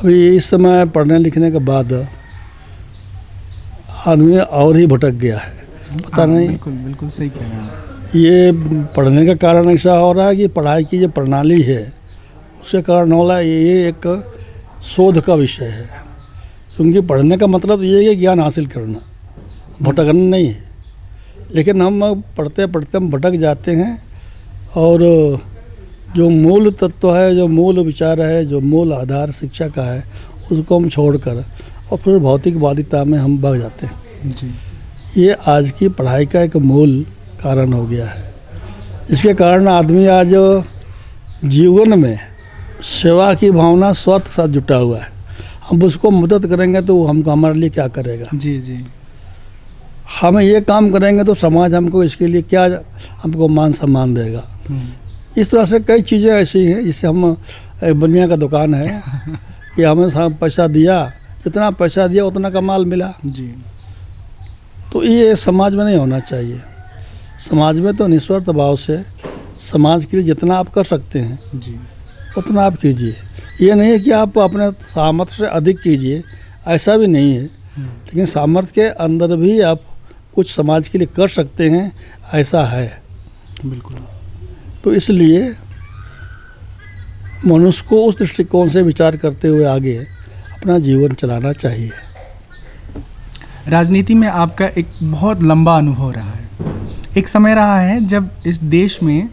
अभी इस समय पढ़ने लिखने के बाद आदमी और ही भटक गया है, पता नहीं। बिल्कुल बिल्कुल सही कह रहे हैं। ये पढ़ने का कारण ऐसा हो रहा है कि पढ़ाई की जो प्रणाली है उसके कारण हो रहा है। ये एक शोध का विषय है, क्योंकि पढ़ने का मतलब ये है कि ज्ञान हासिल करना, भटकना नहीं है। लेकिन हम पढ़ते पढ़ते हम भटक जाते हैं और जो मूल तत्व है, जो मूल विचार है, जो मूल आधार शिक्षा का है, उसको हम छोड़कर और फिर भौतिकवादिता में हम बह जाते हैं जी। ये आज की पढ़ाई का एक मूल कारण हो गया है। इसके कारण आदमी आज जीवन में सेवा की भावना स्वार्थ साथ जुटा हुआ है। हम उसको मदद करेंगे तो हमको हमारे लिए क्या करेगा, जी जी। हम ये काम करेंगे तो समाज हमको इसके लिए क्या हमको मान सम्मान देगा। इस तरह से कई चीज़ें ऐसी हैं जिससे हम एक बनिया का दुकान है कि हमें पैसा दिया, जितना पैसा दिया उतना का माल मिला जी। तो ये समाज में नहीं होना चाहिए। समाज में तो निस्वार्थ भाव से समाज के लिए जितना आप कर सकते हैं जी। उतना आप कीजिए। ये नहीं है कि आप अपने सामर्थ्य से अधिक कीजिए, ऐसा भी नहीं है। लेकिन सामर्थ्य के अंदर भी आप कुछ समाज के लिए कर सकते हैं, ऐसा है। बिल्कुल। तो इसलिए मनुष्य को उस दृष्टिकोण से विचार करते हुए आगे अपना जीवन चलाना चाहिए। राजनीति में आपका एक बहुत लंबा अनुभव रहा है। एक समय रहा है जब इस देश में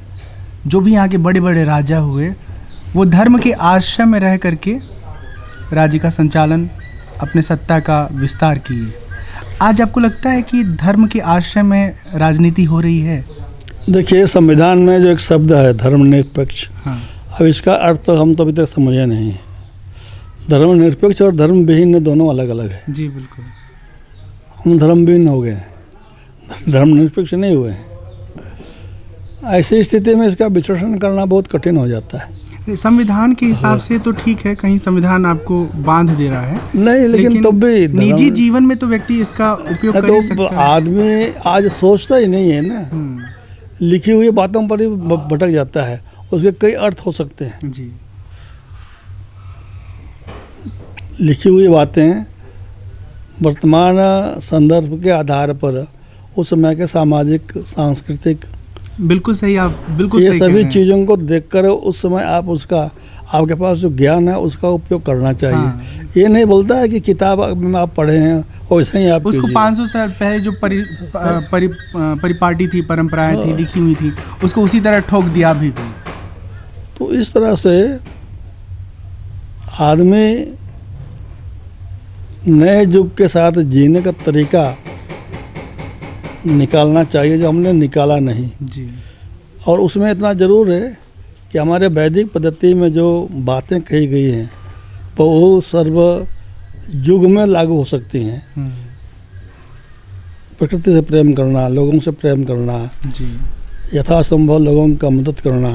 जो भी यहाँ के बड़े बड़े राजा हुए वो धर्म के आश्रय में रह करके राज्य का संचालन, अपने सत्ता का विस्तार किए। आज आपको लगता है कि धर्म के आश्रय में राजनीति हो रही है? देखिए, संविधान में जो एक शब्द है धर्मनिरपेक्ष, हाँ। अब इसका अर्थ हम तो अभी तक समझे नहीं है। धर्मनिरपेक्ष और धर्म विहीन दोनों अलग अलग है। जी बिल्कुल। हम धर्म विहीन हो गए हैं, धर्मनिरपेक्ष नहीं हुए हैं। ऐसी स्थिति में इसका विश्लेषण करना बहुत कठिन हो जाता है। संविधान के हिसाब से तो ठीक है, कहीं संविधान आपको बांध दे रहा है नहीं, लेकिन तब भी निजी जीवन में तो व्यक्ति इसका उपयोग कर ही सकता है। आदमी आज सोचता ही नहीं है ना, लिखी हुई बातों पर ही भटक जाता है। उसके कई अर्थ हो सकते हैं जी। लिखी हुई बातें वर्तमान संदर्भ के आधार पर उस समय के सामाजिक सांस्कृतिक बिल्कुल सही, आप बिल्कुल ये सही सभी चीज़ों को देखकर उस समय आप उसका आपके पास जो ज्ञान है उसका उपयोग करना चाहिए। हाँ। ये नहीं बोलता है कि किताब में आप पढ़े हैं वैसे ही आप उसको कीजिए। 500 साल पहले जो परिपाटी थी, परंपराएं थी, लिखी हुई थी, उसको उसी तरह ठोक दिया अभी भी। तो इस तरह से आदमी नए युग के साथ जीने का तरीका निकालना चाहिए जो हमने निकाला नहीं। जी। और उसमें इतना ज़रूर है कि हमारे वैदिक पद्धति में जो बातें कही गई हैं वो सर्व युग में लागू हो सकती हैं। प्रकृति से प्रेम करना, लोगों से प्रेम करना, जी। यथासंभव लोगों का मदद करना,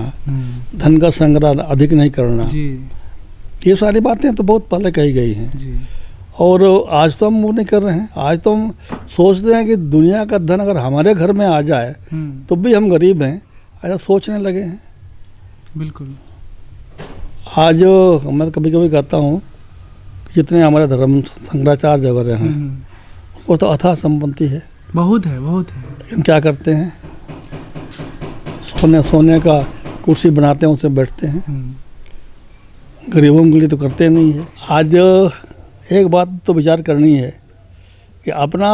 धन का संग्रह अधिक नहीं करना, जी। ये सारी बातें तो बहुत पहले कही गई हैं। जी। और आज तो हम वो नहीं कर रहे हैं। आज तो हम सोचते हैं कि दुनिया का धन अगर हमारे घर में आ जाए तो भी हम गरीब हैं, ऐसा सोचने लगे हैं। बिल्कुल। आज मैं कभी कभी कहता हूँ जितने हमारे धर्म शंकराचार्य वगैरह हैं वो तो अथाह संपत्ति है, बहुत है, बहुत है। लेकिन क्या करते हैं, सोने का कुर्सी बनाते हैं, उससे बैठते हैं। गरीबों के लिए तो करते नहीं है। आज एक बात तो विचार करनी है कि अपना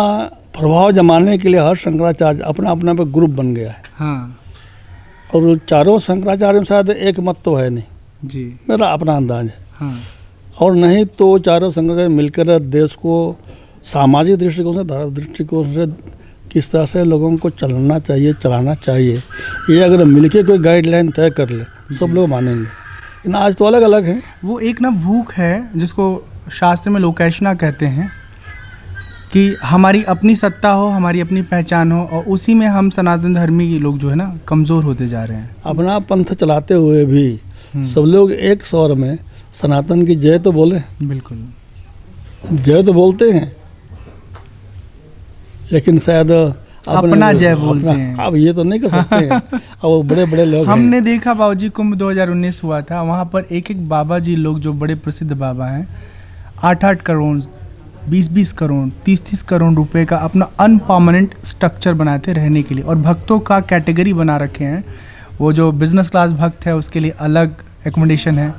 प्रभाव जमाने के लिए हर शंकराचार्य अपना अपना पे ग्रुप बन गया है। हाँ। और चारों शंकराचार्य में शायद एक मत तो है नहीं, जी। मेरा अपना अंदाज है। हाँ। और नहीं तो चारों शंकराचार्य मिलकर देश को सामाजिक दृष्टिकोण से, धर्म दृष्टिकोण से किस तरह से लोगों को चलना चाहिए, चलाना चाहिए, ये अगर मिलके कोई गाइडलाइन तय कर ले सब लोग मानेंगे। लेकिन आज तो अलग अलग है। वो एक ना भूख है जिसको शास्त्र में लोकेशना कहते हैं कि हमारी अपनी सत्ता हो, हमारी अपनी पहचान हो, और उसी में हम सनातन धर्मी के लोग जो है ना कमज़ोर होते जा रहे हैं। अपना पंथ चलाते हुए भी सब लोग एक स्वर में सनातन की जय तो बोले। बिल्कुल। जय तो बोलते हैं, लेकिन शायद अपना जय बोलते हैं। अब ये तो नहीं कर सकते हैं। अब वो बड़े बड़े लोग हैं। हमने देखा बाबूजी, कुंभ 2019 हुआ था, वहाँ पर एक एक बाबा जी लोग जो बड़े प्रसिद्ध बाबा हैं 8-8 करोड़ 20-20 करोड़ 30-30 करोड़ रुपए का अपना अनपरमानेंट स्ट्रक्चर बनाए थे रहने के लिए, और भक्तों का कैटेगरी बना रखे हैं। वो जो बिजनेस क्लास भक्त है उसके लिए अलग एकोमोडेशन है,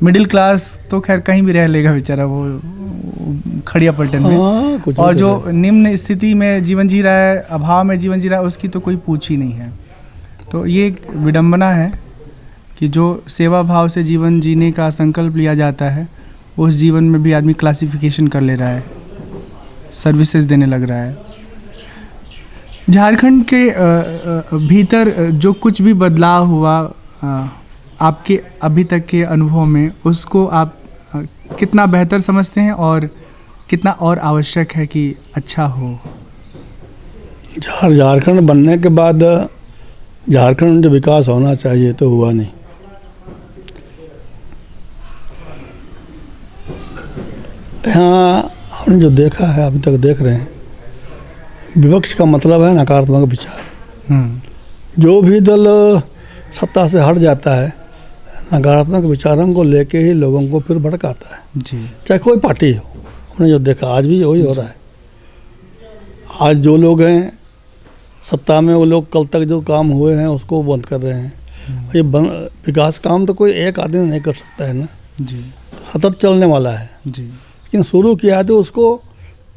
मिडिल क्लास तो खैर कहीं भी रह लेगा बेचारा, वो खड़िया पलटन में। हाँ, कुछ और भी जो करे। निम्न स्थिति में जीवन जी रहा है, अभाव में जीवन जी रहा है, उसकी तो कोई पूछ ही नहीं है। तो ये एक विडंबना है कि जो सेवा भाव से जीवन जीने का संकल्प लिया जाता है, उस जीवन में भी आदमी क्लासिफिकेशन कर ले रहा है, सर्विसेज देने लग रहा है। झारखंड के भीतर जो कुछ भी बदलाव हुआ आपके अभी तक के अनुभव में, उसको आप कितना बेहतर समझते हैं और कितना और आवश्यक है कि अच्छा हो? झारखंड बनने के बाद झारखंड में जो विकास होना चाहिए तो हुआ नहीं। यहाँ हमने जो देखा है, अभी तक देख रहे हैं, विपक्ष का मतलब है नकारात्मक विचार। जो भी दल सत्ता से हट जाता है, नकारात्मक विचारों को लेके ही लोगों को फिर भड़काता है जी। चाहे कोई पार्टी हो। हमने जो देखा आज भी वही हो रहा है। आज जो लोग हैं सत्ता में, वो लोग कल तक जो काम हुए हैं उसको बंद कर रहे हैं। ये विकास काम तो कोई एक आदमी नहीं कर सकता है ना जी। सतत चलने वाला है। जी। लेकिन शुरू किया है तो उसको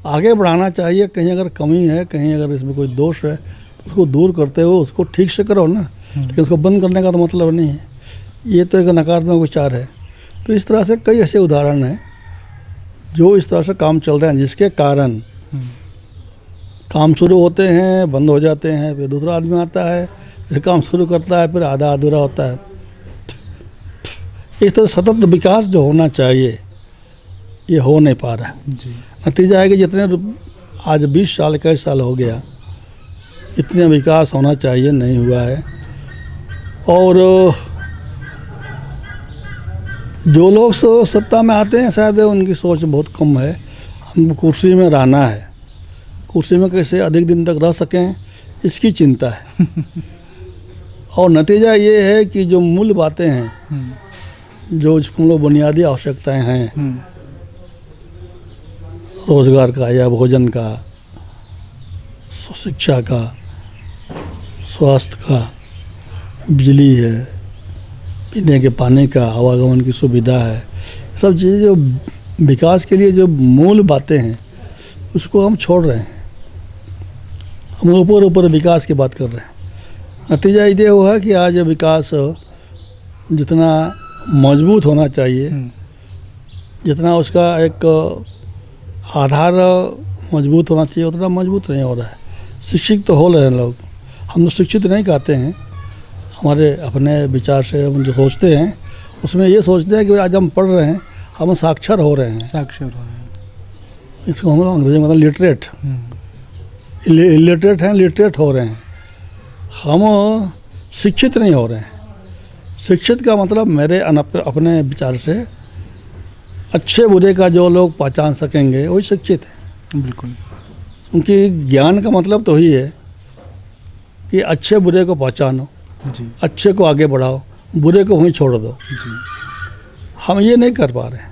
आगे बढ़ाना चाहिए। कहीं अगर कमी है, कहीं अगर इसमें कोई दोष है तो उसको दूर करते हुए उसको ठीक से करो ना। लेकिन उसको बंद करने का तो मतलब नहीं है। ये तो एक नकारात्मक विचार है। तो इस तरह से कई ऐसे उदाहरण हैं जो इस तरह से काम चल रहे हैं, जिसके कारण काम शुरू होते हैं, बंद हो जाते हैं, फिर दूसरा आदमी आता है, फिर काम शुरू करता है, फिर आधा अधूरा होता है। इस तरह सतत विकास जो होना चाहिए ये हो नहीं पा रहा है। जी। नतीजा है कि जितने आज 20 साल 21 साल हो गया, इतने विकास होना चाहिए नहीं हुआ है। और जो लोग सत्ता में आते हैं शायद उनकी सोच बहुत कम है। हमको कुर्सी में रहना है, कुर्सी में कैसे अधिक दिन तक रह सकें इसकी चिंता है। और नतीजा ये है कि जो मूल बातें हैं, जो जिसको हम लोग बुनियादी आवश्यकताएं हैं, रोजगार का या भोजन का, शिक्षा का, स्वास्थ्य का, बिजली है, पीने के पानी का, आवागमन की सुविधा है, सब चीज़ें जो विकास के लिए जो मूल बातें हैं उसको हम छोड़ रहे हैं। हम ऊपर ऊपर विकास की बात कर रहे हैं। नतीजा ये हुआ कि आज विकास जितना मजबूत होना चाहिए, जितना उसका एक आधार मजबूत होना चाहिए, उतना मजबूत नहीं हो रहा है। शिक्षित तो हो रहे हैं लोग, हम तो शिक्षित नहीं कहते हैं। हमारे अपने विचार से हम जो सोचते हैं उसमें ये सोचते हैं कि आज हम पढ़ रहे हैं, हम साक्षर हो रहे हैं। साक्षर हो रहे हैं। इसको हम लोग अंग्रेजी में मतलब लिटरेट, इलिटरेट हैं, लिटरेट हो रहे हैं। हम शिक्षित नहीं हो रहे हैं। शिक्षित का मतलब मेरे अपने विचार से अच्छे बुरे का जो लोग पहचान सकेंगे वही शिक्षित है। बिल्कुल। क्योंकि ज्ञान का मतलब तो ही है कि अच्छे बुरे को पहचानो, जी। अच्छे को आगे बढ़ाओ, बुरे को वहीं छोड़ दो। जी। हम ये नहीं कर पा रहे हैं।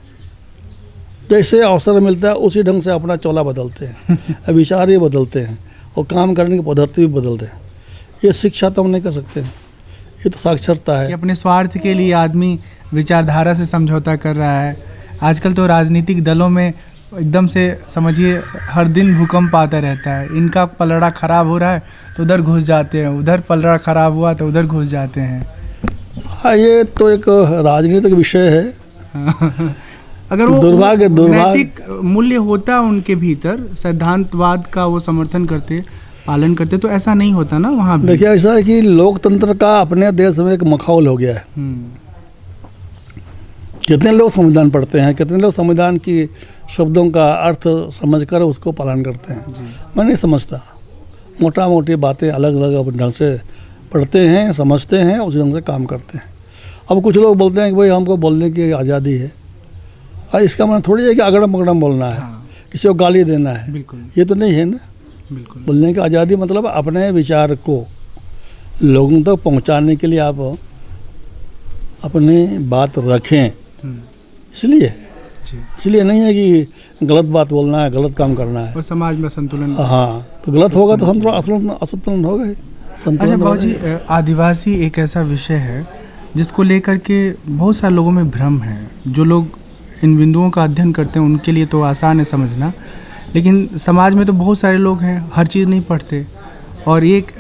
जैसे अवसर मिलता है उसी ढंग से अपना चोला बदलते हैं, विचार ही बदलते हैं और काम करने की पद्धति भी बदल रहे हैं। ये शिक्षा तो हम नहीं कर सकते हैं, ये तो साक्षरता है। कि अपने स्वार्थ के लिए आदमी विचारधारा से समझौता कर रहा है। आजकल तो राजनीतिक दलों में एकदम से समझिए हर दिन भूकंप आता रहता है। इनका पलड़ा खराब हो रहा है तो उधर घुस जाते हैं, उधर पलड़ा खराब हुआ तो उधर घुस जाते हैं। हाँ, ये तो एक राजनीतिक विषय है। अगर वो दुर्भाग्य नैतिक मूल्य होता उनके भीतर, सिद्धांतवाद का वो समर्थन करते, पालन करते, तो ऐसा नहीं होता ना वहाँ भी। देखिए ऐसा है कि लोकतंत्र का अपने देश में एक मखौल हो गया है। कितने लोग संविधान पढ़ते हैं, कितने लोग संविधान की शब्दों का अर्थ समझकर उसको पालन करते हैं। मैं नहीं समझता। मोटा मोटी बातें अलग अलग ढंग से पढ़ते हैं, समझते हैं, उसी ढंग से काम करते हैं। अब कुछ लोग बोलते हैं कि भाई हमको बोलने की आज़ादी है, और इसका मतलब थोड़ी है कि अगड़म अगड़म बोलना है, किसी को गाली देना है। बिल्कुल। ये तो नहीं है ना। बिल्कुल। बोलने की आज़ादी मतलब अपने विचार को लोगों तक पहुंचाने के लिए आप अपनी बात रखें, इसलिए जी। इसलिए नहीं है कि गलत बात बोलना है, गलत काम करना है। और समाज में संतुलन। हाँ, तो गलत होगा तो असंतुलन होगा ही। अच्छा संतुलन बाबूजी, आदिवासी एक ऐसा विषय है जिसको लेकर के बहुत सारे लोगों में भ्रम है। जो लोग इन बिंदुओं का अध्ययन करते हैं उनके लिए तो आसान है समझना, लेकिन समाज में तो बहुत सारे लोग हैं हर चीज़ नहीं पढ़ते। और एक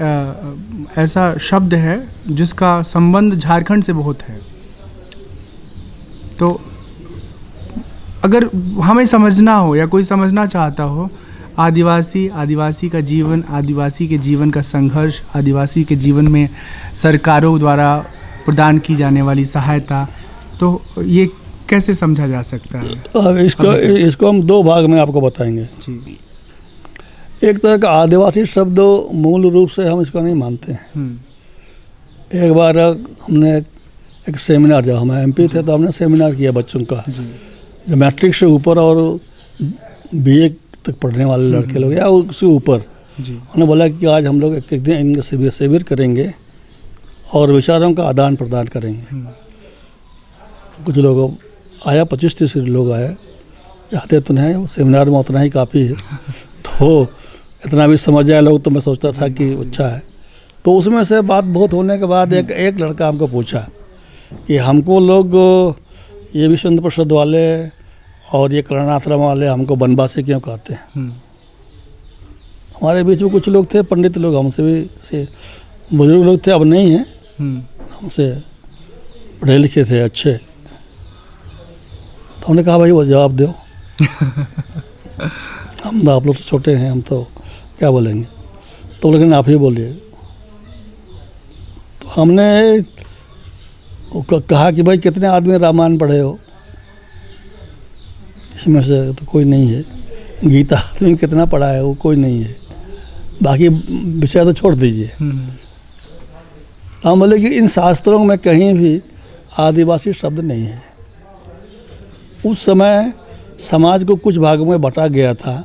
ऐसा शब्द है जिसका संबंध झारखंड से बहुत है। तो अगर हमें समझना हो या कोई समझना चाहता हो आदिवासी का जीवन, आदिवासी के जीवन का संघर्ष, आदिवासी के जीवन में सरकारों द्वारा प्रदान की जाने वाली सहायता, तो ये कैसे समझा जा सकता है? अब इसको हम दो भाग में आपको बताएंगे जी। एक तरह का आदिवासी शब्द मूल रूप से हम इसको नहीं मानते हैं। एक बार हमने एक सेमिनार, जब हम MP थे तो हमने सेमिनार किया बच्चों का, जो मैट्रिक से ऊपर और BA तक पढ़ने वाले लड़के लोग या उससे ऊपर। उन्होंने बोला कि आज हम लोग एक दिन इनके शिविर करेंगे और विचारों का आदान प्रदान करेंगे। कुछ लोग आया, 25-30 लोग आए, जाते तो नहीं, वो सेमिनार में उतना ही काफ़ी है। तो इतना भी समझ जाए लोग तो मैं सोचता था कि अच्छा है। तो उसमें से बात बहुत होने के बाद एक लड़का हमको पूछा कि हमको लोग ये विश्व हिंदू परिषद वाले और ये करुणाश्रम वाले हमको बनवासी क्यों कहते हैं। हमारे बीच में कुछ लोग थे, पंडित लोग, हमसे भी से बुजुर्ग लोग थे, अब नहीं हैं, हमसे पढ़े लिखे थे, अच्छे। तो हमने कहा भाई वो जवाब दो। हम तो आप लोग तो छोटे हैं, हम तो क्या बोलेंगे, तो लेकिन आप ही बोलिए। तो हमने कहा कि भाई कितने आदमी रामायण पढ़े हो? इसमें से तो कोई नहीं है। गीता आदमी कितना पढ़ा है? वो कोई नहीं है। बाकी विषय तो छोड़ दीजिए। हम बोले कि इन शास्त्रों में कहीं भी आदिवासी शब्द नहीं है। उस समय समाज को कुछ भागों में बांटा गया था।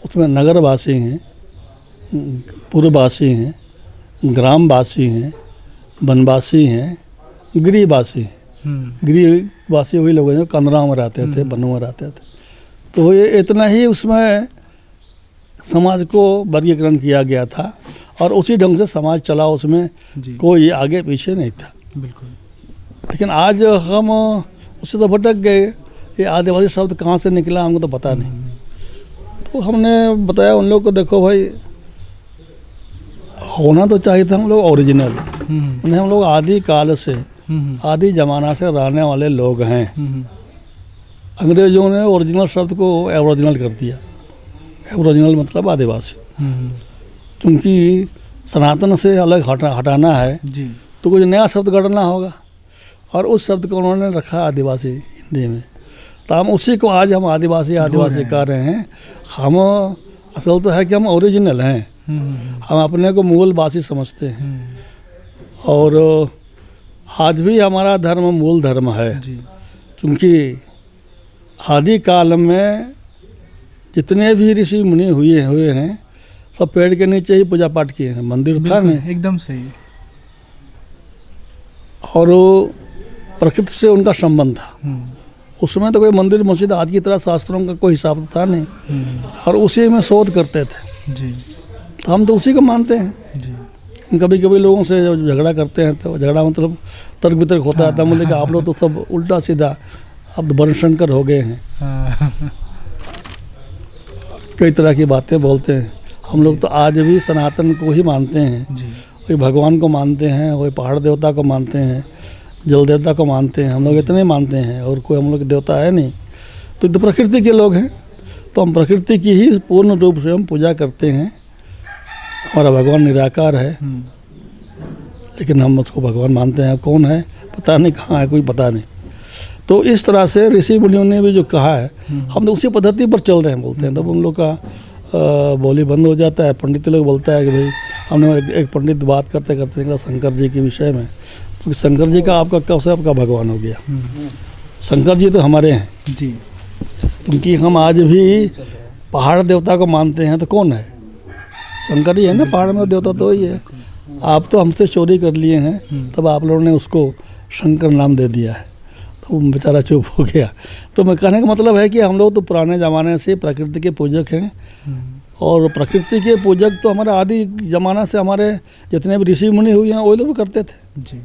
उसमें नगरवासी हैं, पूर्ववासी हैं, ग्रामवासी हैं, वनवासी हैं, गृहवासी हैं। गृहवासी वही लोग हैं जो कंदराओं में रहते थे, वनों में रहते थे। तो ये इतना ही उसमें समाज को वर्गीकरण किया गया था और उसी ढंग से समाज चला। उसमें कोई आगे पीछे नहीं था। बिल्कुल। लेकिन आज हम उससे तो भटक गए। ये आदिवासी शब्द कहाँ से निकला हमको तो पता नहीं। तो हमने बताया उन लोग को, देखो भाई होना तो चाहिए था हम लोग ओरिजिनल। उन्हें हम लोग आदि काल से, आदि जमाना से रहने वाले लोग हैं। अंग्रेजों ने ओरिजिनल शब्द को एबोरिजिनल कर दिया। एबोरिजिनल मतलब आदिवासी। क्योंकि सनातन से अलग हटाना है तो कुछ नया शब्द गढ़ना होगा, और उस शब्द को उन्होंने रखा आदिवासी हिंदी में। तो हम उसी को आज हम आदिवासी कह रहे हैं। हम असल तो है कि हम ओरिजिनल हैं। हम अपने को मूलवासी समझते हैं। और आज भी हमारा धर्म मूल धर्म है। क्योंकि आदि काल में जितने भी ऋषि मुनि हुए हैं सब पेड़ के नीचे ही पूजा पाठ किए हैं। मंदिर था नहीं, एकदम सही। और प्रकृति से उनका संबंध था। उसमें तो कोई मंदिर मस्जिद आज की तरह शास्त्रों का कोई हिसाब था नहीं, और उसी में शोध करते थे। तो हम तो उसी को मानते हैं। कभी कभी लोगों से जब झगड़ा करते हैं तो झगड़ा मतलब तर्क वितर्क होता है। मतलब कि आप लोग तो सब उल्टा सीधा अब तो वर्णशंकर हो गए हैं। कई तरह की बातें बोलते हैं। हम लोग तो आज भी सनातन को ही मानते हैं। कोई भगवान को मानते हैं, कोई पहाड़ देवता को मानते हैं, जल देवता को मानते हैं। हम लोग इतने मानते हैं, और कोई हम लोग देवता है नहीं। तो प्रकृति के लोग हैं, तो हम प्रकृति की ही पूर्ण रूप से हम पूजा करते हैं। हमारा भगवान निराकार है, लेकिन हम उसको भगवान मानते हैं। अब कौन है पता नहीं, कहाँ है कोई पता नहीं। तो इस तरह से ऋषि मुनियों ने भी जो कहा है, हम तो उसी पद्धति पर चल रहे हैं। बोलते हैं तब उन लोग का बोली बंद हो जाता है। पंडित लोग बोलता है कि भाई, हमने एक पंडित बात करते करते निकला शंकर जी के विषय में। तो शंकर जी का आपका कब से आपका भगवान हो गया? शंकर जी तो हमारे हैं क्योंकि हम आज भी पहाड़ देवता को मानते हैं। तो कौन है? शंकर ही है ना, पहाड़ में देवता तो ही है। आप तो हमसे चोरी कर लिए हैं, तब आप लोगों ने उसको शंकर नाम दे दिया है। तो वो बेचारा चुप हो गया। तो मैं कहने का मतलब है कि हम लोग तो पुराने ज़माने से प्रकृति के पूजक हैं, और प्रकृति के पूजक तो हमारे आदि ज़माना से हमारे जितने भी ऋषि मुनि हुए हैं वो लोग भी करते थे जी।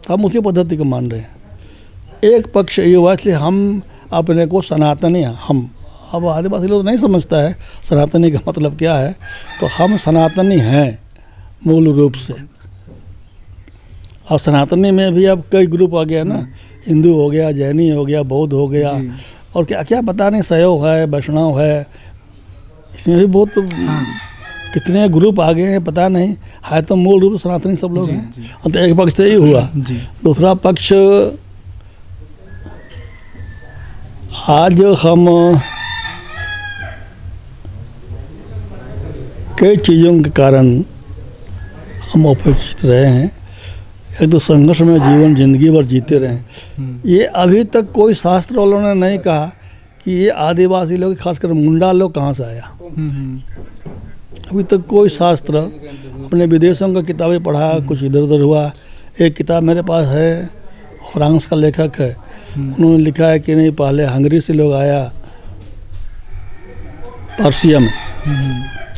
तो हम उसी पद्धति को मान रहे हैं। एक पक्ष ये हुआ, इसलिए हम अपने को सनातनी हैं। हम अब आदिवासी लोग नहीं समझता है सनातनी का मतलब क्या है, तो हम सनातनी हैं मूल रूप से। अब सनातनी में भी अब कई ग्रुप आ गया ना, हिंदू हो गया, जैनी हो गया, बौद्ध हो गया, और क्या क्या पता नहीं, शैव है, वैष्णव है, इसमें भी बहुत कितने ग्रुप आ गए हैं पता नहीं है। तो मूल रूप से सनातनी सब लोग हैं। तो एक पक्ष से ही हुआ। दूसरा पक्ष, आज हम कई चीज़ों के कारण हम उपेक्षित रहे हैं। एक तो संघर्ष में जीवन जिंदगी भर जीते रहे। ये अभी तक कोई शास्त्र वालों ने नहीं कहा कि ये आदिवासी लोग, खासकर मुंडा लोग कहाँ से आया। अभी तक कोई शास्त्र, अपने विदेशों का किताबें पढ़ा, कुछ इधर उधर हुआ। एक किताब मेरे पास है, फ्रांस का लेखक है, उन्होंने लिखा है कि नहीं, पहले हंगरी से लोग आया पर्सिया में।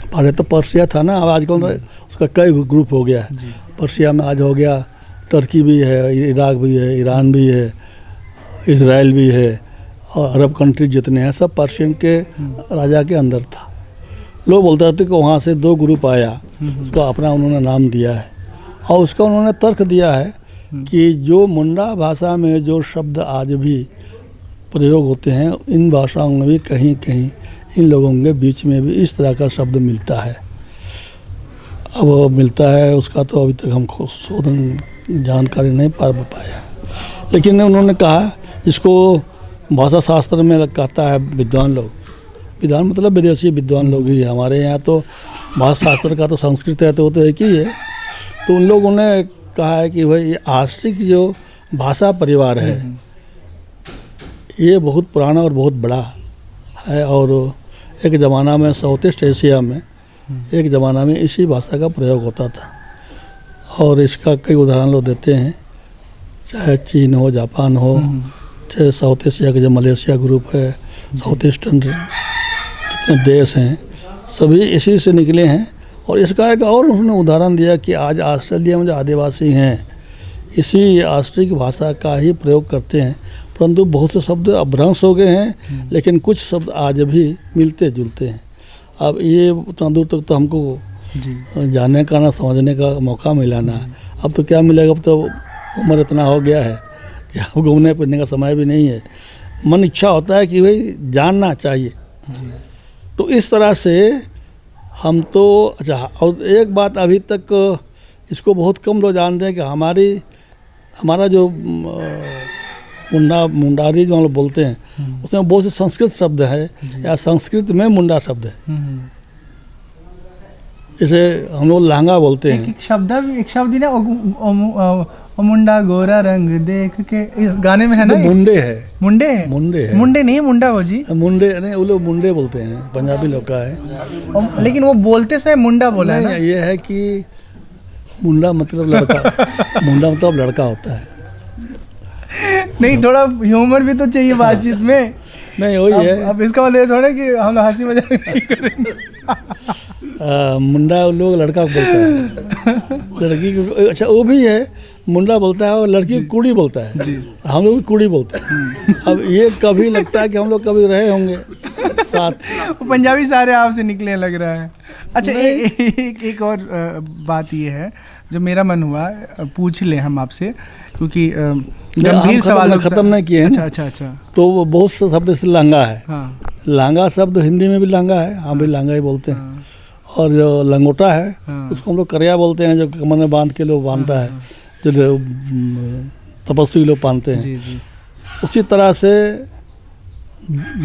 पहले तो पर्सिया था ना, अब आजकल उसका कई ग्रुप हो गया है। पर्सिया में आज हो गया, टर्की भी है, इराक भी है, ईरान भी है, इजराइल भी है, और अरब कंट्री जितने हैं सब पर्शियन के राजा के अंदर था। लोग बोलते थे कि वहाँ से दो ग्रुप आया, उसको अपना उन्होंने नाम दिया है। और उसका उन्होंने तर्क दिया है कि जो मुंडा भाषा में जो शब्द आज भी प्रयोग होते हैं, इन भाषाओं में भी कहीं कहीं इन लोगों के बीच में भी इस तरह का शब्द मिलता है। अब वो मिलता है, उसका तो अभी तक हमको शोधन जानकारी नहीं पा पाया, लेकिन उन्होंने कहा, इसको भाषा शास्त्र में कहता है विद्वान लोग, विद्वान मतलब विदेशी विद्वान लोग ही। हमारे यहाँ तो भाषा शास्त्र का तो संस्कृत है, तो वो तो एक ही है। तो उन लोगों ने कहा है कि भाई ये आस्ट्रिक जो भाषा परिवार है, ये बहुत पुराना और बहुत बड़ा है, और एक ज़माना में साउथ ईस्ट एशिया में एक ज़माना में इसी भाषा का प्रयोग होता था। और इसका कई उदाहरण लोग देते हैं, चाहे चीन हो, जापान हो, चाहे साउथ एशिया के जो मलेशिया ग्रुप है, साउथ ईस्टर्न जितने देश हैं सभी इसी से निकले हैं। और इसका एक और उन्होंने उदाहरण दिया कि आज ऑस्ट्रेलिया में जो आदिवासी हैं इसी ऑस्ट्रिक भाषा का ही प्रयोग करते हैं, परंतु बहुत से शब्द अपभ्रंश हो गए हैं, लेकिन कुछ शब्द आज भी मिलते जुलते हैं। अब ये उतना दूर तक तो हमको जानने का ना समझने का मौका मिला ना। अब तो क्या मिलेगा, अब तो उम्र इतना हो गया है कि अब घूमने फिरने का समय भी नहीं है। मन इच्छा होता है कि भाई जानना चाहिए। तो इस तरह से हम तो अच्छा। और एक बात अभी तक इसको बहुत कम लोग जानते हैं कि हमारा जो मुंडारी जो हम लोग बोलते हैं उसमें बहुत से संस्कृत शब्द है, या संस्कृत में मुंडा शब्द है। जैसे हम लोग लहंगा बोलते हैं, एक शब्द ना ओ मुंडा गोरा रंग देख के, इस गाने में है ना, मुंडे है, मुंडे है, मुंडे नहीं मुंडा हो जी, मुंडे नहीं, वो लोग मुंडे बोलते हैं, पंजाबी लोग का है। लेकिन वो बोलते से मुंडा बोला है। ये है कि मुंडा मतलब लड़का, मुंडा मतलब लड़का होता है। नहीं, थोड़ा ह्यूमर भी तो चाहिए बातचीत में। नहीं वही है। अब इसका मतलब थोड़ा कि हम लोग हंसी मजाक नहीं करेंगे। मुंडा लोग लड़का बोलता है, लड़की को अच्छा वो भी है, मुंडा बोलता है, और लड़की को कुड़ी बोलता है, हम लोग भी कुड़ी बोलते हैं। अब ये कभी लगता है कि हम लोग कभी रहे होंगे साथ। पंजाबी सारे आपसे निकले लग रहा है। अच्छा, एक और बात ये है जो मेरा मन हुआ पूछ ले हम आपसे, क्योंकि गंभीर सवाल खत्म नहीं किए हैं। अच्छा। तो वो बहुत से शब्द से लहंगा है। हाँ। लहंगा शब्द हिंदी में भी लहंगा है, हम भी लहंगा ही बोलते हैं। हाँ। और जो लंगोटा है, हाँ। उसको हम लोग करिया बोलते हैं, जो कमर में बांध के लोग बांधता है, जो तपस्वी लोग बांधते हैं। जी। उसी तरह से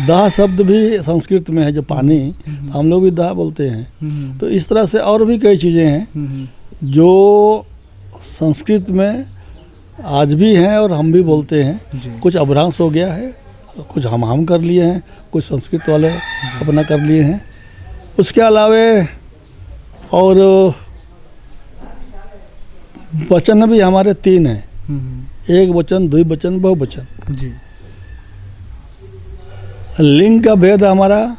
दाह शब्द भी संस्कृत में है, जो पानी, हम लोग भी दाह बोलते हैं। तो इस तरह से और भी कई चीज़ें हैं जो संस्कृत में आज भी हैं और हम भी बोलते हैं। कुछ अपभ्रंश हो गया है, कुछ हम कर लिए हैं, कुछ संस्कृत वाले अपना कर लिए हैं। उसके अलावे और वचन भी हमारे 3 हैं, एक वचन, द्विवचन, बहुवचन। जी। लिंग का भेद हमारा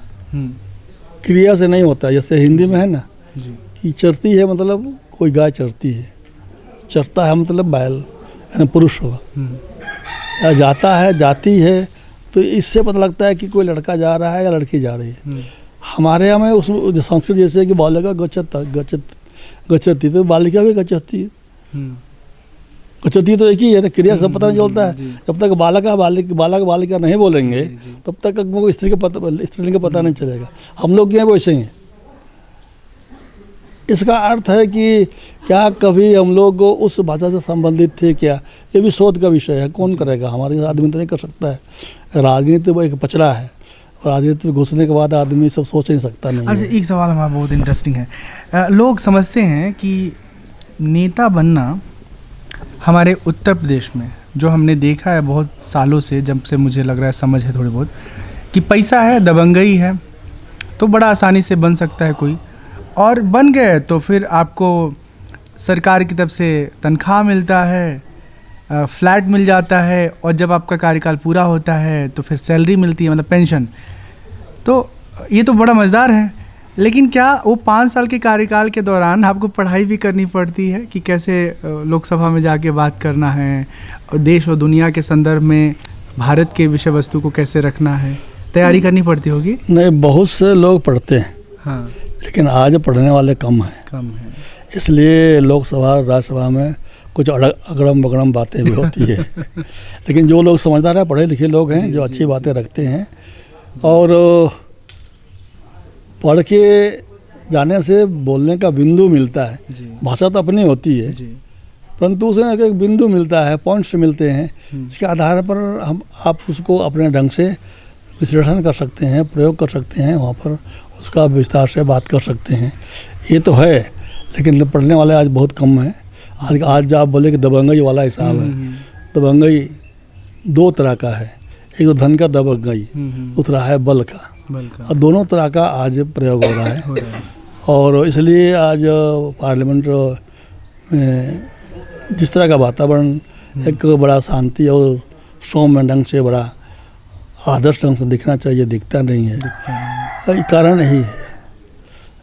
क्रिया से नहीं होता, जैसे हिंदी में है ना जी। कि चरती है मतलब कोई गाय चरती है, चरता है मतलब बैल यानी पुरुष होगा, या जाता है जाती है, तो इससे पता लगता है कि कोई लड़का जा रहा है या लड़की जा रही है। हमारे यहाँ में उस संस्कृत जैसे कि बालिका गच्छति, तो बालिका भी गच्छति है। गच्छति तो एक ही है ना, क्रिया से पता नहीं चलता है। जब तक बालिका नहीं बोलेंगे तब तक हमको स्त्रीलिंग का पता नहीं चलेगा। हम लोग यहाँ वैसे ही हैं। इसका अर्थ है कि क्या कभी हम लोग उस भाषा से संबंधित थे क्या, ये भी शोध का विषय है। कौन करेगा, हमारे आदमी तो नहीं कर सकता है। राजनीति वो एक पचड़ा है, और राजनीति में घुसने के बाद आदमी सब सोच नहीं सकता। नहीं अच्छा, एक सवाल हमारा बहुत इंटरेस्टिंग है। लोग समझते हैं कि नेता बनना हमारे उत्तर प्रदेश में, जो हमने देखा है बहुत सालों से, जब से मुझे लग रहा है समझ है थोड़ी बहुत, कि पैसा है, दबंगई है, तो बड़ा आसानी से बन सकता है कोई, और बन गए तो फिर आपको सरकार की तरफ से तनख्वाह मिलता है, फ्लैट मिल जाता है, और जब आपका कार्यकाल पूरा होता है तो फिर सैलरी मिलती है, मतलब पेंशन। तो ये तो बड़ा मज़ेदार है, लेकिन क्या वो 5 साल के कार्यकाल के दौरान आपको पढ़ाई भी करनी पड़ती है कि कैसे लोकसभा में जाके बात करना है, और देश और दुनिया के संदर्भ में भारत के विषय वस्तु को कैसे रखना है, तैयारी करनी पड़ती होगी? नहीं, बहुत से लोग पढ़ते हैं, हाँ, लेकिन आज पढ़ने वाले कम हैं। इसलिए लोकसभा राज्यसभा में कुछ अगड़म बगड़म बातें भी होती है। लेकिन जो लोग समझदार हैं, पढ़े लिखे लोग हैं, जो अच्छी बातें रखते हैं, और पढ़ के जाने से बोलने का बिंदु मिलता है। भाषा तो अपनी होती है, परंतु उसमें एक बिंदु मिलता है, पॉइंट्स मिलते हैं, इसके आधार पर आप उसको अपने ढंग से विश्लेषण कर सकते हैं, प्रयोग कर सकते हैं, वहाँ पर उसका विस्तार से बात कर सकते हैं। ये तो है, लेकिन पढ़ने वाले आज बहुत कम हैं। आज आप बोले कि दबंगई वाला हिसाब है। दबंगई 2 तरह का है, एक तो धन का दबंगई, दूसरा है बल का। और दोनों तरह का आज प्रयोग हो रहा है। और इसलिए आज पार्लियामेंट में जिस तरह का वातावरण, एक बड़ा शांति और सौम्य ढंग से, बड़ा आदर्श ढंग से दिखना चाहिए, दिखता नहीं है। ये कारण यही है।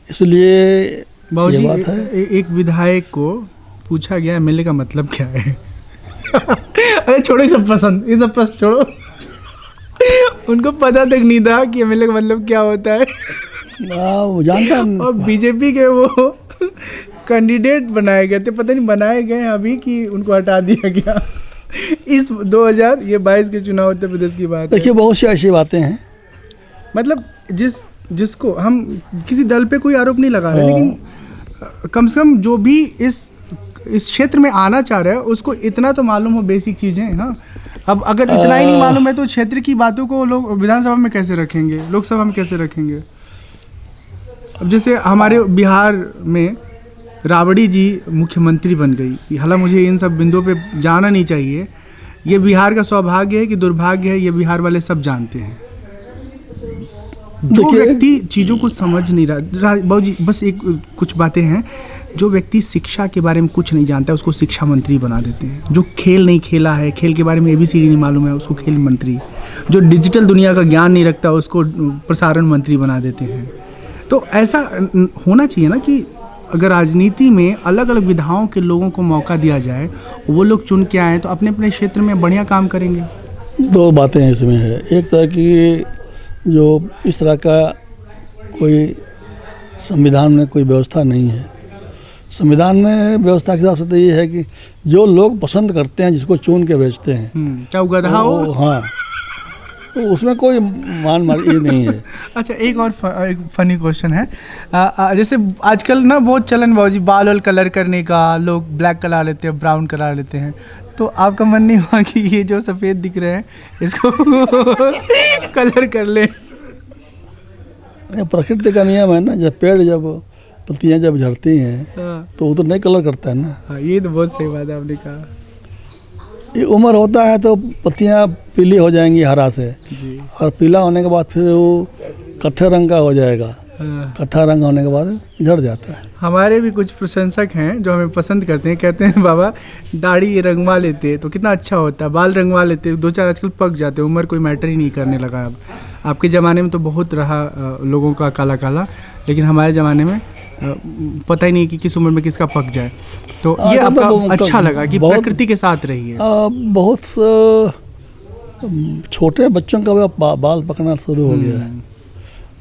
इसलिए ये बात है। एक विधायक को पूछा गया एमएलए का मतलब क्या है। अरे छोड़ो ये सब प्रश्न छोड़ो। उनको पता तक नहीं था कि एमएलए का मतलब क्या होता है। वो जानता। और बीजेपी के वो कैंडिडेट बनाए गए थे, पता नहीं बनाए गए हैं अभी कि उनको हटा दिया गया। इस 2022 के चुनाव उत्तर प्रदेश की बात है। देखिए, बहुत सी ऐसी बातें हैं, मतलब जिसको हम किसी दल पे कोई आरोप नहीं लगा रहे, लेकिन कम से कम जो भी इस क्षेत्र में आना चाह रहा है उसको इतना तो मालूम हो, बेसिक चीज़ें। हाँ, अब अगर इतना ही नहीं मालूम है तो क्षेत्र की बातों को लोग विधानसभा में कैसे रखेंगे, लोकसभा में कैसे रखेंगे? अब जैसे हमारे बिहार में राबड़ी जी मुख्यमंत्री बन गई। हालांकि मुझे इन सब बिंदुओं पे जाना नहीं चाहिए, ये बिहार का सौभाग्य है कि दुर्भाग्य है, ये बिहार वाले सब जानते हैं। जो व्यक्ति चीज़ों को समझ नहीं रहा, बाबू जी बस एक कुछ बातें हैं, जो व्यक्ति शिक्षा के बारे में कुछ नहीं जानता है उसको शिक्षा मंत्री बना देते हैं। जो खेल नहीं खेला है, खेल के बारे में ABCD नहीं मालूम है, उसको खेल मंत्री। जो डिजिटल दुनिया का ज्ञान नहीं रखता उसको प्रसारण मंत्री बना देते हैं। तो ऐसा होना चाहिए ना कि अगर राजनीति में अलग अलग विधाओं के लोगों को मौका दिया जाए, वो लोग चुन के आए तो अपने अपने क्षेत्र में बढ़िया काम करेंगे। 2 बातें इसमें है। एक तरह की जो इस तरह का कोई संविधान में कोई व्यवस्था नहीं है। संविधान में व्यवस्था के हिसाब से तो ये है कि जो लोग पसंद करते हैं, जिसको चुन के भेजते हैं, चाहे गधा हो, हाँ, तो उसमें कोई मान ये नहीं है। अच्छा, एक और एक फनी क्वेश्चन है। जैसे आजकल ना बहुत चलन बाबूजी बाल वाल कलर करने का, लोग ब्लैक करा लेते हैं, ब्राउन करा लेते हैं, तो आपका मन नहीं हुआ कि ये जो सफ़ेद दिख रहे हैं इसको कलर कर ले? प्रकृति का नियम है ना, जब पेड़ पत्तियाँ जब झड़ती हैं तो वो तो नहीं कलर करता है ना। हाँ, ये तो बहुत सही बात है आपने कहा। ये उम्र होता है तो पत्तियाँ पीली हो जाएंगी हरा से, जी। और पीला होने के बाद फिर वो कत्थे रंग का हो जाएगा, कथा रंग होने के बाद झड़ जाता है। हमारे भी कुछ प्रशंसक हैं जो हमें पसंद करते हैं, कहते हैं बाबा दाढ़ी रंगवा लेते तो कितना अच्छा होता, बाल रंगवा लेते, 2-4 आजकल पक जाते, उम्र कोई मैटर ही नहीं करने लगा अब। आपके ज़माने में तो बहुत रहा लोगों का काला काला, लेकिन हमारे ज़माने में पता ही नहीं कि किस उम्र में किसका पक जाए। तो ये आपका अच्छा लगा कि प्रकृति के साथ रही है। बहुत छोटे बच्चों का भी बाल पकना शुरू हो गया है।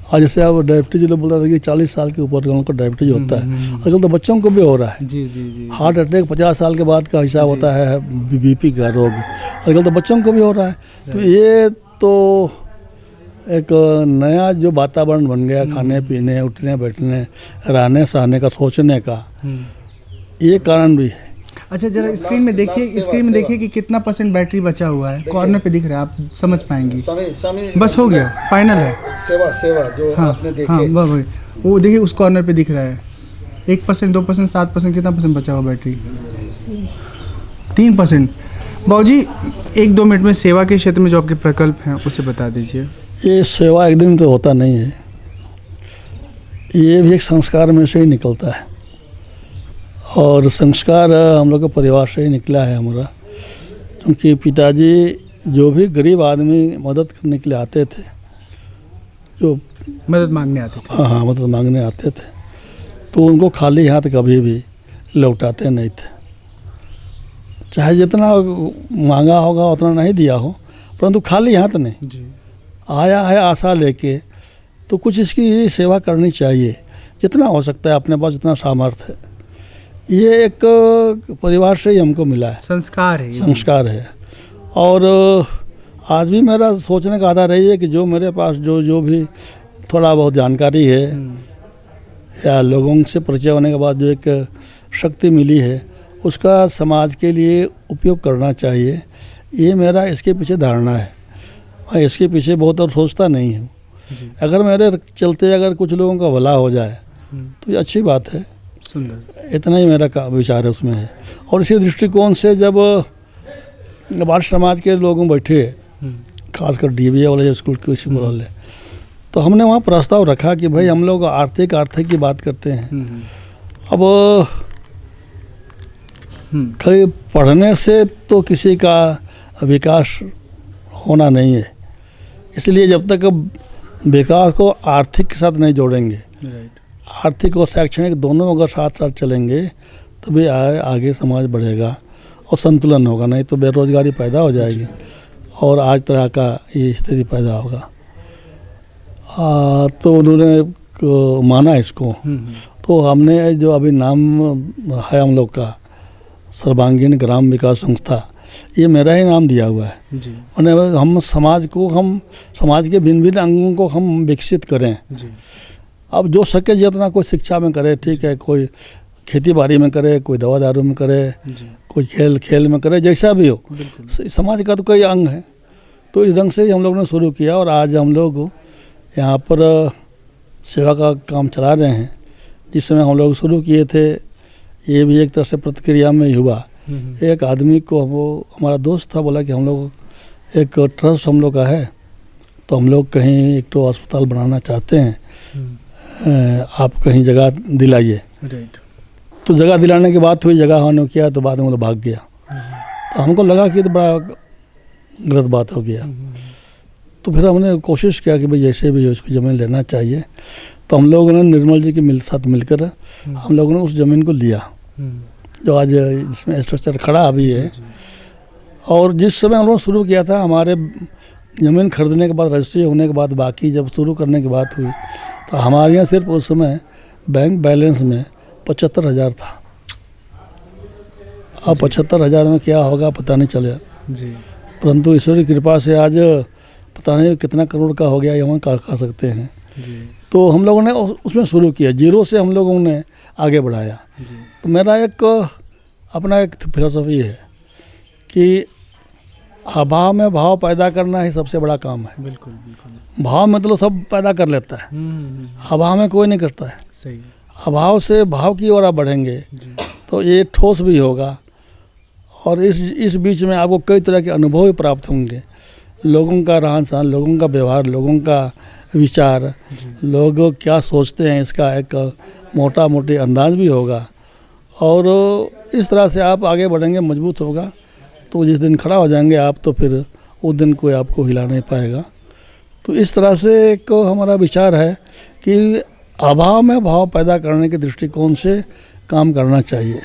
आज जैसे अब डायबिटीज लोग बोलता था कि 40 साल के ऊपर उनको डायबिटीज होता है, आजकल तो बच्चों को भी हो रहा है। जी जी जी। हार्ट अटैक 50 साल के बाद का हिसाब होता है, बीपी का रोग आजकल तो बच्चों को भी हो रहा है। तो ये तो एक नया जो वातावरण बन गया, खाने पीने, उठने बैठने, रहने सहने का, सोचने का, ये कारण भी है। अच्छा जरा स्क्रीन में देखिए कि कितना % बैटरी बचा हुआ है। कॉर्नर पे दिख रहा है, आप समझ पाएंगे। बस हो गया, फाइनल है। सेवा जो आपने देखी। हाँ भाई वो देखिए उस कॉर्नर पे दिख रहा है 1%, 2%, 7%, कितना % बचा हुआ बैटरी? 3%। बाबूजी 1-2 मिनट में सेवा के क्षेत्र में जो आपके प्रकल्प हैं उसे बता दीजिए। ये सेवा एक दिन तो होता नहीं है, ये भी एक संस्कार में से ही निकलता है, और संस्कार हम लोग के परिवार से ही निकला है हमारा। क्योंकि पिताजी जो भी गरीब आदमी मदद करने के लिए आते थे, जो मदद मांगने आते थे, हाँ मदद मांगने आते थे, तो उनको खाली हाथ कभी भी लौटाते नहीं थे। चाहे जितना मांगा होगा उतना नहीं दिया हो, परंतु खाली हाथ नहीं जी। आया है आशा लेके, तो कुछ इसकी सेवा करनी चाहिए जितना हो सकता है, अपने पास जितना सामर्थ्य है। ये एक परिवार से ही हमको मिला है, संस्कार है, संस्कार है। और आज भी मेरा सोचने का आधार रही है कि जो मेरे पास जो भी थोड़ा बहुत जानकारी है या लोगों से परिचय होने के बाद जो एक शक्ति मिली है, उसका समाज के लिए उपयोग करना चाहिए। ये मेरा इसके पीछे धारणा है। मैं इसके पीछे बहुत और सोचता नहीं हूँ। अगर मेरे चलते अगर कुछ लोगों का भला हो जाए तो ये अच्छी बात है। सुंदर, इतना ही मेरा विचार है उसमें है। और इसी दृष्टिकोण से जब आर्य समाज के लोग बैठे, खासकर DBA वाले स्कूल के स्कूल वाले, तो हमने वहाँ प्रस्ताव रखा कि भाई हम लोग आर्थिक की बात करते हैं। अब खाली पढ़ने से तो किसी का विकास होना नहीं है, इसलिए जब तक विकास को आर्थिक के साथ नहीं जोड़ेंगे, आर्थिक और शैक्षणिक दोनों अगर साथ साथ चलेंगे तभी आगे समाज बढ़ेगा और संतुलन होगा, नहीं तो बेरोजगारी पैदा हो जाएगी और आज तरह का ये स्थिति पैदा होगा। तो उन्होंने माना इसको, तो हमने जो अभी नाम है हम लोग का सर्वांगीण ग्राम विकास संस्था, ये मेरा ही नाम दिया हुआ है जी। और हम समाज के भिन्न भिन्न अंगों को हम विकसित करें जी। अब जो सके जितना, कोई शिक्षा में करे, ठीक है, कोई खेती बाड़ी में करे, कोई दवा दारू में करे, कोई खेल में करे, जैसा भी हो, समाज का तो कई अंग है। तो इस ढंग से ही हम लोगों ने शुरू किया और आज हम लोग यहाँ पर सेवा का काम चला रहे हैं। जिस समय हम लोग शुरू किए थे, ये भी एक तरह से प्रतिक्रिया में ही हुआ। एक आदमी को, वो हमारा दोस्त था, बोला कि हम लोग एक ट्रस्ट हम लोग का है, तो हम लोग कहीं एक तो अस्पताल बनाना चाहते हैं, आप कहीं जगह दिलाइए। तो जगह दिलाने की बात हुई, जगह होने किया, तो बाद में वो भाग गया। तो हमको लगा कि तो बड़ा गलत बात हो गया। तो फिर हमने कोशिश किया कि भाई जैसे भी उसकी ज़मीन लेना चाहिए। तो हम लोगों ने निर्मल जी के साथ मिलकर हम लोगों ने उस ज़मीन को लिया, जो आज इसमें स्ट्रक्चर खड़ा अभी है। और जिस समय हम लोगों ने शुरू किया था, हमारे ज़मीन खरीदने के बाद, रजिस्ट्री होने के बाद, बाकी जब शुरू करने की बात हुई, तो हमारे यहाँ सिर्फ उस समय बैंक बैलेंस में 75,000 था। अब 75,000 में क्या होगा पता नहीं चले जी। परंतु ईश्वर की कृपा से आज पता नहीं कितना करोड़ का हो गया, ये हम कह सकते हैं जी। तो हम लोगों ने उसमें शुरू किया, जीरो से हम लोगों ने आगे बढ़ाया जी। तो मेरा एक अपना एक फिलॉसफी है कि अभाव में भाव पैदा करना ही सबसे बड़ा काम है। बिल्कुल बिल्कुल। भाव में तो लोग सब पैदा कर लेता है, अभाव में कोई नहीं करता है। सही। अभाव से भाव की ओर आप बढ़ेंगे तो ये ठोस भी होगा और इस बीच में आपको कई तरह के अनुभव भी प्राप्त होंगे, लोगों का रहन सहन, लोगों का व्यवहार, लोगों का विचार, लोग क्या सोचते हैं, इसका एक मोटा मोटी अंदाज भी होगा। और इस तरह से आप आगे बढ़ेंगे, मजबूत होगा। तो जिस दिन खड़ा हो जाएंगे आप, तो फिर उस दिन कोई आपको हिला नहीं पाएगा। तो इस तरह से एक हमारा विचार है कि अभाव में भाव पैदा करने के दृष्टिकोण से काम करना चाहिए।